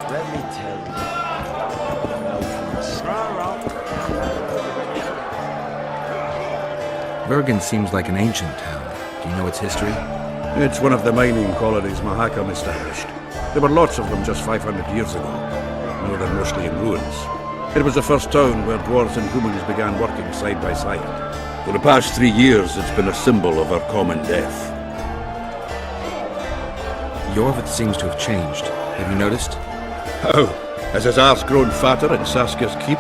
Let me tell you. Vergen seems like an ancient town. Do you know its history? It's one of the mining colonies Mahakam established. There were lots of them just 500 years ago. Now they're mostly in ruins. It was the first town where dwarves and humans began working side by side. For the past 3 years, it's been a symbol of our common death. Iorveth seems to have changed. Have you noticed? How? Has his arse grown fatter in Saskia's keep?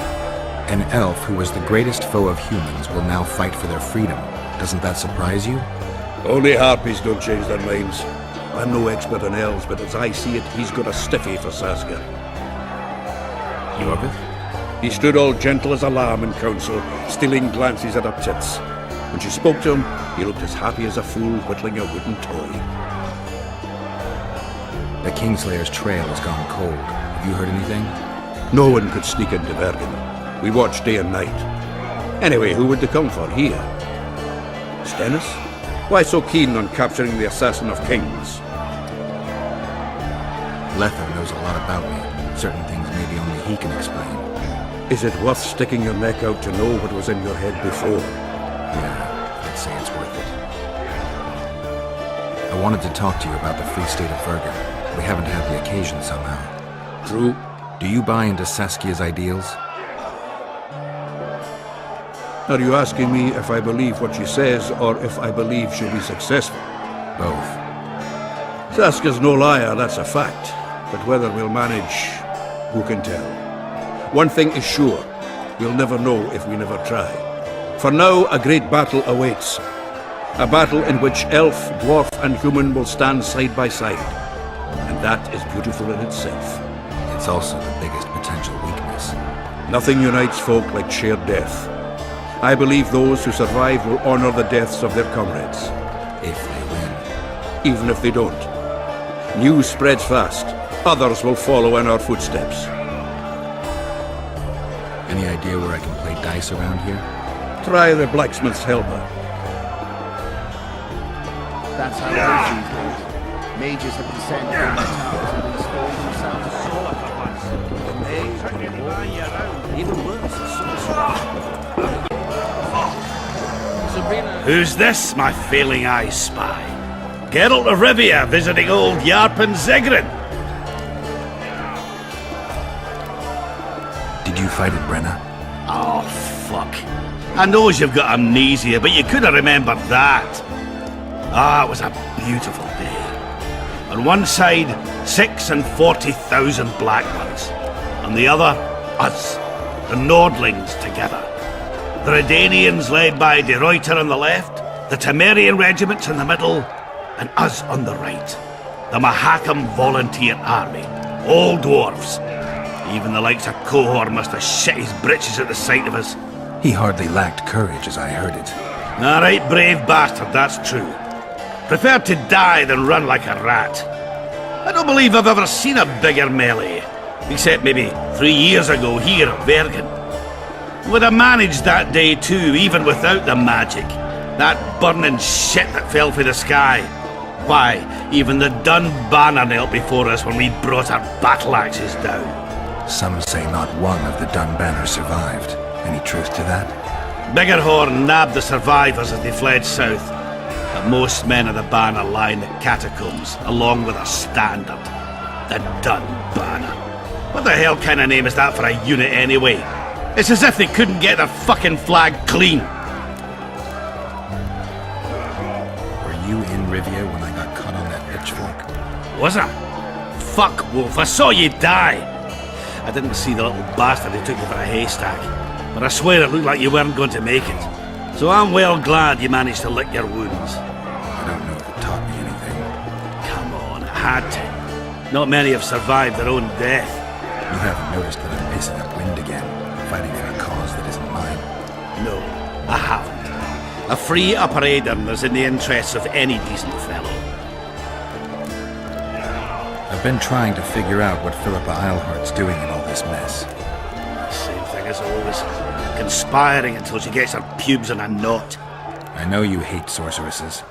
An elf who was the greatest foe of humans will now fight for their freedom. Doesn't that surprise you? Only harpies don't change their minds. I'm no expert in elves, but as I see it, he's got a stiffy for Saskia. Iorveth? He stood all gentle as a lamb in council, stealing glances at her tits. When she spoke to him, he looked as happy as a fool whittling a wooden toy. The Kingslayer's trail has gone cold. Have you heard anything? No one could sneak into Vergen. We watched day and night. Anyway, who would they come for here? Stennis? Why so keen on capturing the assassin of kings? Lether knows a lot about me. Certain things maybe only he can explain. Is it worth sticking your neck out to know what was in your head before? Yeah, I'd say it's worth it. I wanted to talk to you about the Free State of Vergen. We haven't had the occasion somehow. True. Do you buy into Saskia's ideals? Are you asking me if I believe what she says, or if I believe she'll be successful? Both. Saskia's no liar, that's a fact. But whether we'll manage, who can tell? One thing is sure, we'll never know if we never try. For now, a great battle awaits. A battle in which elf, dwarf, and human will stand side by side. And that is beautiful in itself. It's also the biggest potential weakness. Nothing unites folk like shared death. I believe those who survive will honor the deaths of their comrades. If they win. Even if they don't. News spreads fast. Others will follow in our footsteps. Any idea where I can play dice around here? Try the blacksmith's helper. That's how it is these days. Mages have descended from the towers and installed themselves. Even worse, Who's this, my failing eye spy? Geralt of Rivia visiting old Yarpen Zegrin. Did you fight at Brenna? Oh, fuck. I knows you've got amnesia, but you could have remembered that. Ah, it was a beautiful day. On one side, 40,000 black ones. On the other, us, the Nordlings together. The Redanians led by De Ruyter on the left, the Temerian regiments in the middle, and us on the right. The Mahakam Volunteer Army. All dwarves. Even the likes of Cohor must have shit his britches at the sight of us. He hardly lacked courage as I heard it. A right brave bastard, that's true. Preferred to die than run like a rat. I don't believe I've ever seen a bigger melee. Except maybe 3 years ago here at Vergen. Would have managed that day too, even without the magic. That burning shit that fell from the sky. Why, even the Dun Banner knelt before us when we brought our battle axes down. Some say not one of the Dun Banner survived. Any truth to that? Biggerhorn nabbed the survivors as they fled south. But most men of the Banner lie in the catacombs, along with a standard. The Dun Banner. What the hell kind of name is that for a unit anyway? It's as if they couldn't get their fucking flag clean. Were you in Rivia when I got caught on that pitchfork? Was I? Fuck, Wolf, I saw you die. I didn't see the little bastard who took you for a haystack, but I swear it looked like you weren't going to make it. So I'm well glad you managed to lick your wounds. I don't know if it taught me anything. Come on, it had to. Not many have survived their own death. You haven't noticed that I'm pacing upwind again, fighting for a cause that isn't mine? No, I haven't. A free upper Aedirn is in the interests of any decent fellow. I've been trying to figure out what Philippa Eilhart's doing in all this mess. Same thing as always. Conspiring until she gets her pubes in a knot. I know you hate sorceresses,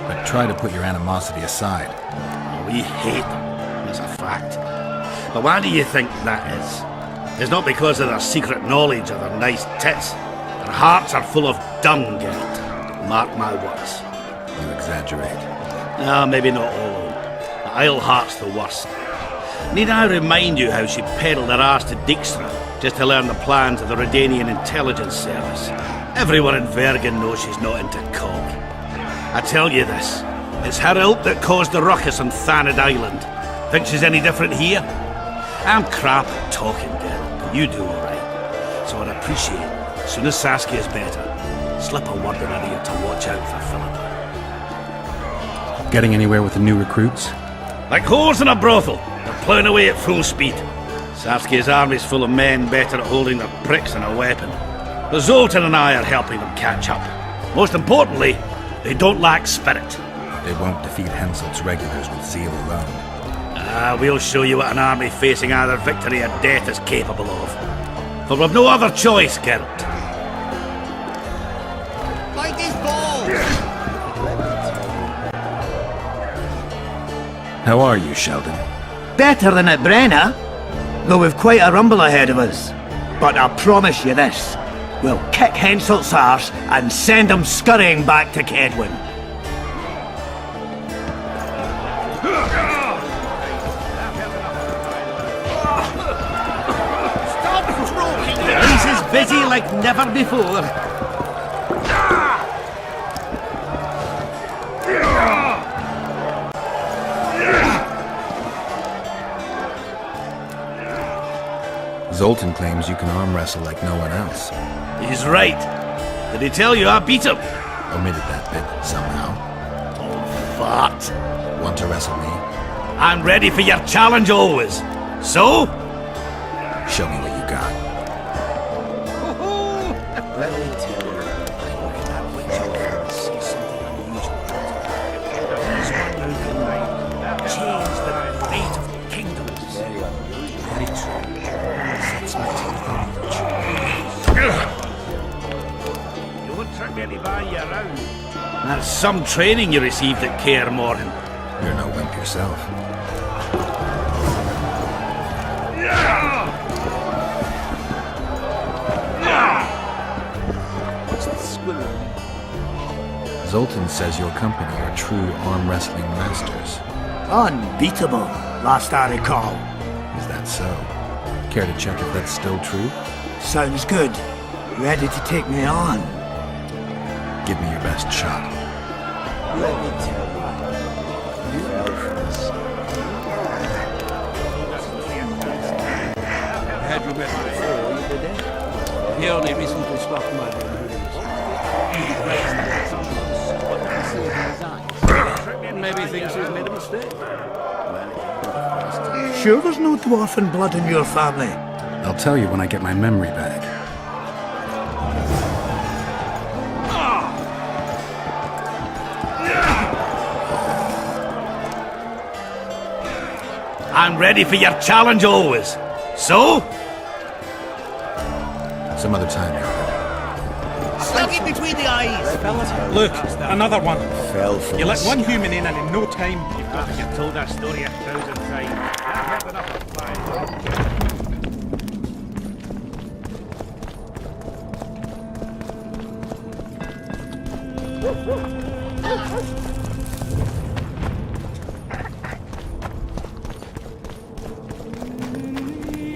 but try to put your animosity aside. We hate them, as a fact. But why do you think that is? It's not because of their secret knowledge or their nice tits. Their hearts are full of dung, Geralt. Mark my words. You exaggerate. No, maybe not all of them. But Isleheart's the worst. Need I remind you how she peddled her arse to Dijkstra just to learn the plans of the Redanian intelligence service? Everyone in Vergen knows she's not into cock. I tell you this, it's her ilk that caused the ruckus on Thanad Island. Think she's any different here? I'm crap at talking, Geralt, but you do alright. So I'd appreciate it. As soon as Saskia's better, slip a word in her ear to watch out for Philippa. Getting anywhere with the new recruits? Like whores in a brothel, they're ploughing away at full speed. Saskia's army's full of men better at holding their pricks than a weapon. But Zoltan and I are helping them catch up. Most importantly, they don't lack spirit. They won't defeat Henselt's regulars with zeal alone. We'll show you what an army facing either victory or death is capable of. For we've no other choice, Geralt. Light his balls! How are you, Sheldon? Better than at Brenna, though we've quite a rumble ahead of us. But I promise you this, we'll kick Henselt's arse and send him scurrying back to Kedwin. He's busy like never before. Zoltan claims you can arm wrestle like no one else. He's right. Did he tell you I beat him? Omitted that bit somehow. Oh, fart. Want to wrestle me? I'm ready for your challenge always. So? Show me what you got. Let me tell you, I look at that witch over and see something unusual. There's one who can change the fate of kingdoms. Very true. Sets my teeth You won't trick anybody around. That's some training you received at Kaer Morhen. You're no wimp yourself. Zoltan says your company are true arm wrestling masters. Unbeatable, last I recall. Is that so? Care to check if that's still true? Sounds good. Ready to take me on? Give me your best shot. Let me tell you, you fell for this. I had you met before, you did. He only recently stopped my Maybe thinks he's made a mistake. Sure there's no dwarfen blood in your family? I'll tell you when I get my memory back. I'm ready for your challenge always. So? Some other time, Iorveth. Stuck it between the eyes! Look, another one. Fell for You let this. one human in and in no time you've got to I've told that story 1,000 times. I've heard enough of flying.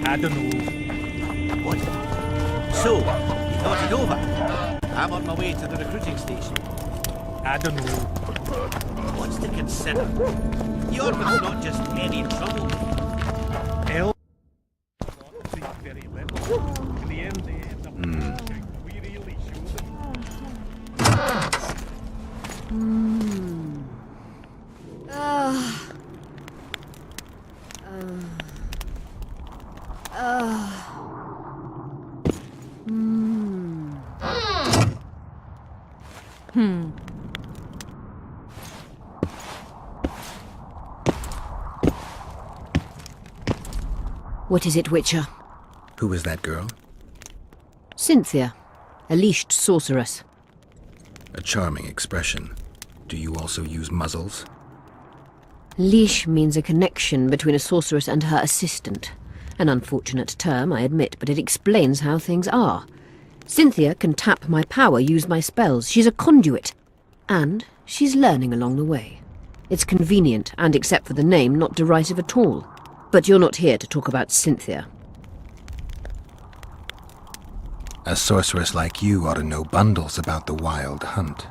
I don't know. What? So, you thought it over? I'm on my way to the recruiting station. I don't know. What's to consider? Iorveth's not just any trouble. Hell. Very little. In the end, they end up. We really show them. What is it, Witcher? Who is that girl? Cynthia, a leashed sorceress. A charming expression. Do you also use muzzles? Leash means a connection between a sorceress and her assistant. An unfortunate term, I admit, but it explains how things are. Cynthia can tap my power, use my spells. She's a conduit. And she's learning along the way. It's convenient, and except for the name, not derisive at all. But you're not here to talk about Cynthia. A sorceress like you ought to know bundles about the wild hunt.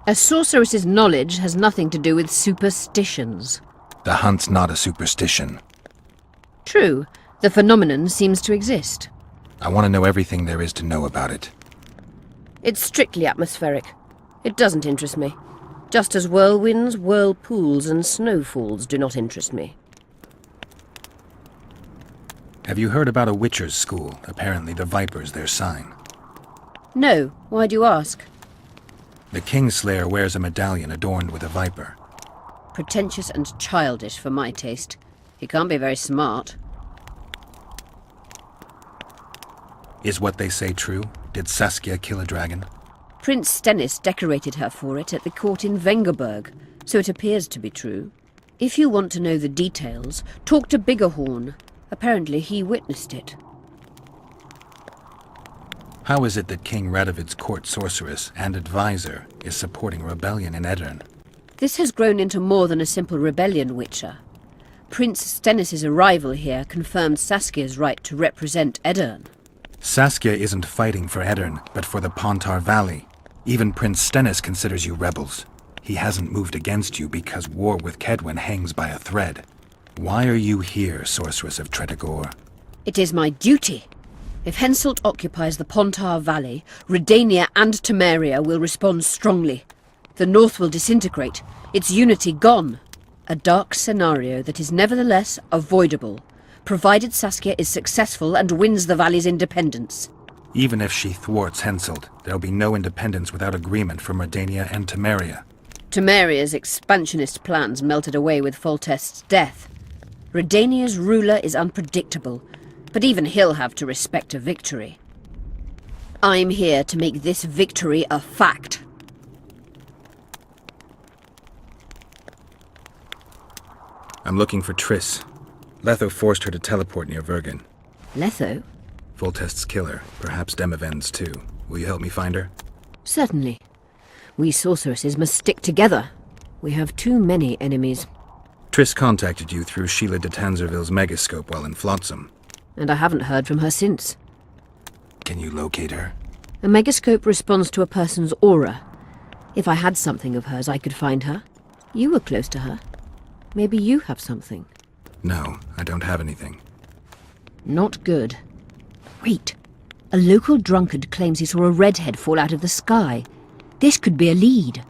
A sorceress's knowledge has nothing to do with superstitions. The hunt's not a superstition. True, the phenomenon seems to exist. I want to know everything there is to know about it. It's strictly atmospheric. It doesn't interest me. Just as whirlwinds, whirlpools, and snowfalls do not interest me. Have you heard about a witcher's school? Apparently the Viper's their sign. No, why do you ask? The Kingslayer wears a medallion adorned with a viper. Pretentious and childish for my taste. He can't be very smart. Is what they say true? Did Saskia kill a dragon? Prince Stennis decorated her for it at the court in Vengerberg, so it appears to be true. If you want to know the details, talk to Biggerhorn. Apparently he witnessed it. How is it that King Radovid's court sorceress and advisor is supporting rebellion in Edirn? This has grown into more than a simple rebellion, Witcher. Prince Stennis' arrival here confirmed Saskia's right to represent Edirn. Saskia isn't fighting for Edirn, but for the Pontar Valley. Even Prince Stennis considers you rebels. He hasn't moved against you because war with Kedwen hangs by a thread. Why are you here, Sorceress of Tretogor? It is my duty. If Henselt occupies the Pontar Valley, Redania and Temeria will respond strongly. The North will disintegrate, its unity gone. A dark scenario that is nevertheless avoidable, provided Saskia is successful and wins the Valley's independence. Even if she thwarts Henselt, there'll be no independence without agreement from Redania and Temeria. Temeria's expansionist plans melted away with Foltest's death. Redania's ruler is unpredictable, but even he'll have to respect a victory. I'm here to make this victory a fact. I'm looking for Triss. Letho forced her to teleport near Vergen. Letho? Foltest's killer, perhaps Demavend's too. Will you help me find her? Certainly. We sorceresses must stick together. We have too many enemies. Triss contacted you through Sheila de Tanzerville's megascope while in Flotsam. And I haven't heard from her since. Can you locate her? A megascope responds to a person's aura. If I had something of hers, I could find her. You were close to her. Maybe you have something. No, I don't have anything. Not good. Wait. A local drunkard claims he saw a redhead fall out of the sky. This could be a lead.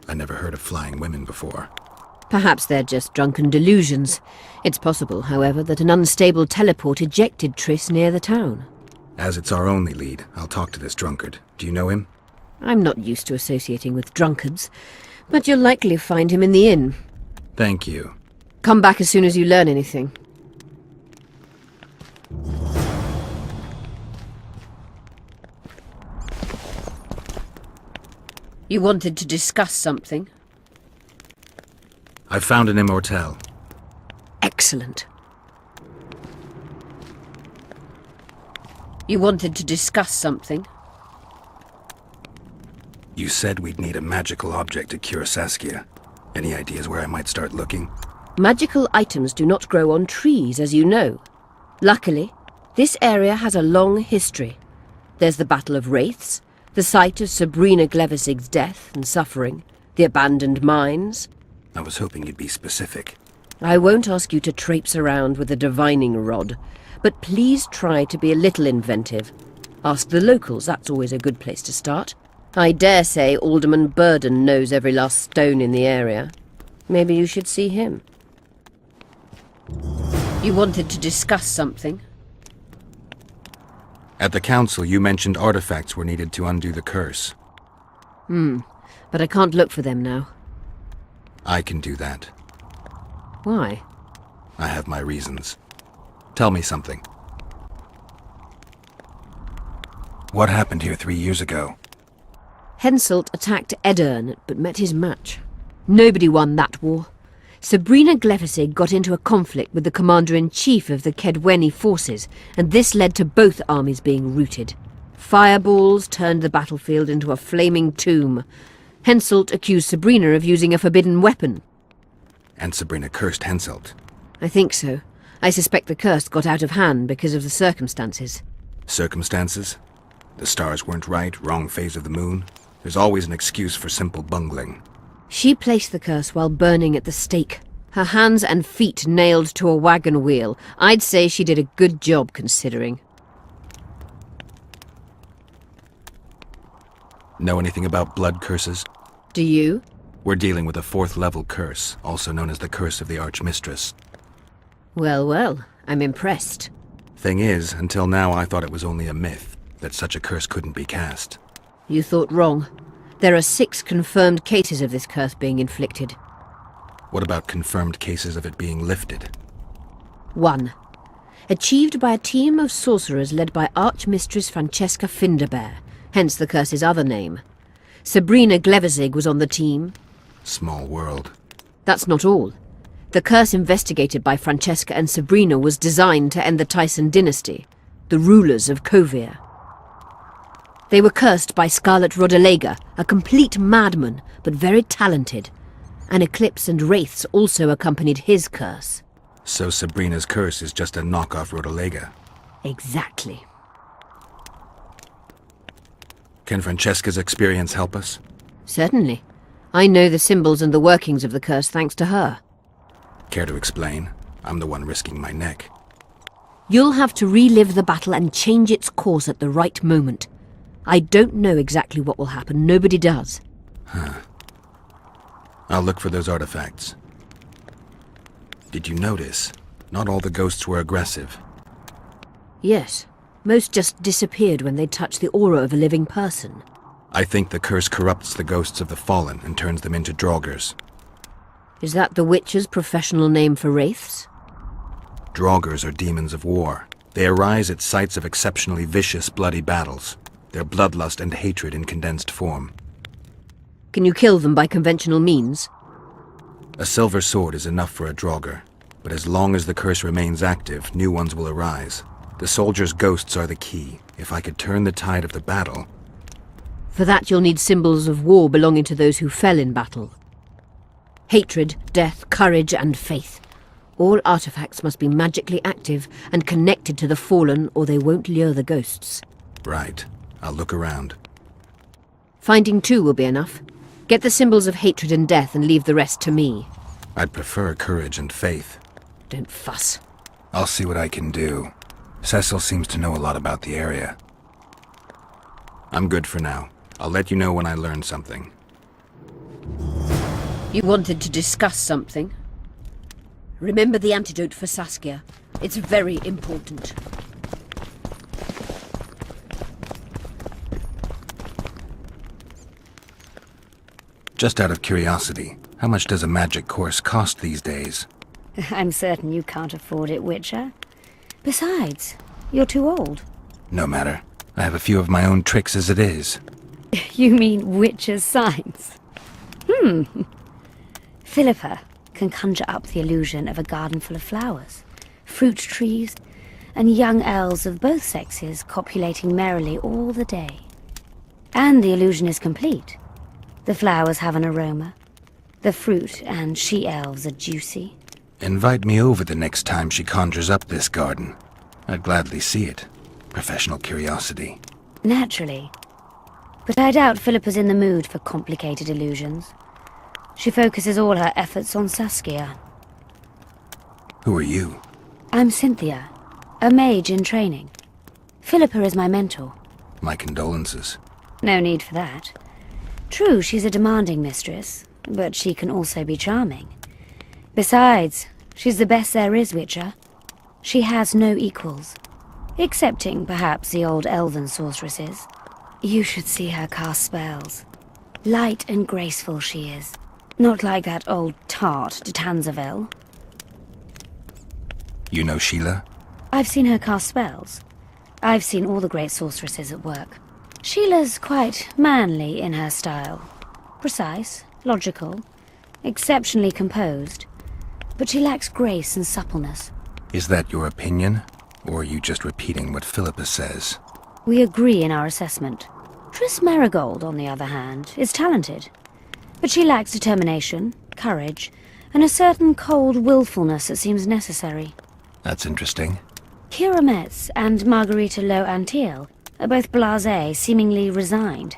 I never heard of flying women before. Perhaps they're just drunken delusions. It's possible, however, that an unstable teleport ejected Triss near the town. As it's our only lead, I'll talk to this drunkard. Do you know him? I'm not used to associating with drunkards, but you'll likely find him in the inn. Thank you. Come back as soon as you learn anything. You wanted to discuss something? I found an immortal. Excellent. You wanted to discuss something? You said we'd need a magical object to cure Saskia. Any ideas where I might start looking? Magical items do not grow on trees, as you know. Luckily, this area has a long history. There's the Battle of Wraiths, the site of Sabrina Glevisig's death and suffering, the abandoned mines. I was hoping you'd be specific. I won't ask you to traipse around with a divining rod, but please try to be a little inventive. Ask the locals, that's always a good place to start. I dare say Alderman Burden knows every last stone in the area. Maybe you should see him. You wanted to discuss something? At the council, you mentioned artifacts were needed to undo the curse. But I can't look for them now. I can do that. Why? I have my reasons. Tell me something. What happened here 3 years ago? Henselt attacked Edern, but met his match. Nobody won that war. Sabrina Glefisig got into a conflict with the commander-in-chief of the Kedweni forces, and this led to both armies being routed. Fireballs turned the battlefield into a flaming tomb. Henselt accused Sabrina of using a forbidden weapon. And Sabrina cursed Henselt. I think so. I suspect the curse got out of hand because of the circumstances. Circumstances? The stars weren't right, wrong phase of the moon. There's always an excuse for simple bungling. She placed the curse while burning at the stake. Her hands and feet nailed to a wagon wheel. I'd say she did a good job, considering. Know anything about blood curses? Do you? We're dealing with a 4th level curse, also known as the Curse of the Archmistress. Well, well, I'm impressed. Thing is, until now I thought it was only a myth, that such a curse couldn't be cast. You thought wrong. There are 6 confirmed cases of this curse being inflicted. What about confirmed cases of it being lifted? 1. Achieved by a team of sorcerers led by Archmistress Francesca Finderbear, hence the curse's other name. Sabrina Glefisig was on the team. Small world. That's not all. The curse investigated by Francesca and Sabrina was designed to end the Tyson dynasty, the rulers of Kovir. They were cursed by Scarlet Rodalega, a complete madman, but very talented. An eclipse and wraiths also accompanied his curse. So Sabrina's curse is just a knockoff Rodalega. Exactly. Can Francesca's experience help us? Certainly. I know the symbols and the workings of the curse thanks to her. Care to explain? I'm the one risking my neck. You'll have to relive the battle and change its course at the right moment. I don't know exactly what will happen. Nobody does. I'll look for those artifacts. Did you notice? Not all the ghosts were aggressive. Yes. Most just disappeared when they touched the aura of a living person. I think the curse corrupts the ghosts of the fallen and turns them into draugrs. Is that the Witcher's professional name for wraiths? Draugrs are demons of war. They arise at sites of exceptionally vicious, bloody battles. Their bloodlust and hatred in condensed form. Can you kill them by conventional means? A silver sword is enough for a draugr, but as long as the curse remains active, new ones will arise. The soldiers' ghosts are the key. If I could turn the tide of the battle... For that you'll need symbols of war belonging to those who fell in battle. Hatred, death, courage, and faith. All artifacts must be magically active and connected to the fallen, or they won't lure the ghosts. Right. I'll look around. Finding 2 will be enough. Get the symbols of hatred and death and leave the rest to me. I'd prefer courage and faith. Don't fuss. I'll see what I can do. Cecil seems to know a lot about the area. I'm good for now. I'll let you know when I learn something. You wanted to discuss something? Remember the antidote for Saskia. It's very important. Just out of curiosity, how much does a magic course cost these days? I'm certain you can't afford it, Witcher. Besides, you're too old. No matter. I have a few of my own tricks as it is. You mean Witcher's signs? Philippa can conjure up the illusion of a garden full of flowers, fruit trees, and young elves of both sexes copulating merrily all the day. And the illusion is complete. The flowers have an aroma. The fruit and she-elves are juicy. Invite me over the next time she conjures up this garden. I'd gladly see it. Professional curiosity. Naturally. But I doubt Philippa's in the mood for complicated illusions. She focuses all her efforts on Saskia. Who are you? I'm Cynthia, a mage in training. Philippa is my mentor. My condolences. No need for that. True, she's a demanding mistress, but she can also be charming. Besides, she's the best there is, Witcher. She has no equals. Excepting, perhaps, the old elven sorceresses. You should see her cast spells. Light and graceful she is. Not like that old tart de Tanzaville. You know Sheila? I've seen her cast spells. I've seen all the great sorceresses at work. Sheila's quite manly in her style. Precise, logical, exceptionally composed. But she lacks grace and suppleness. Is that your opinion? Or are you just repeating what Philippa says? We agree in our assessment. Triss Merigold, on the other hand, is talented. But she lacks determination, courage, and a certain cold willfulness that seems necessary. That's interesting. Kira Metz and Margarita Lo-Antiel are both blasé, seemingly resigned.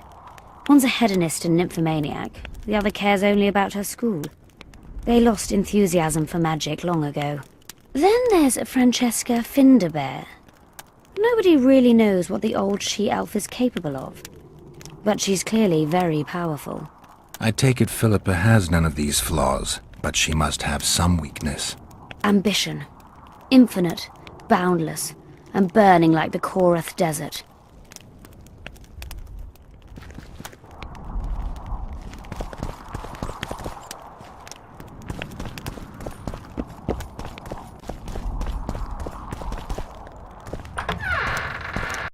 One's a hedonist and nymphomaniac, the other cares only about her school. They lost enthusiasm for magic long ago. Then there's Francesca Finderbear. Nobody really knows what the old she-elf is capable of. But she's clearly very powerful. I take it Philippa has none of these flaws, but she must have some weakness. Ambition. Infinite, boundless, and burning like the Korath Desert.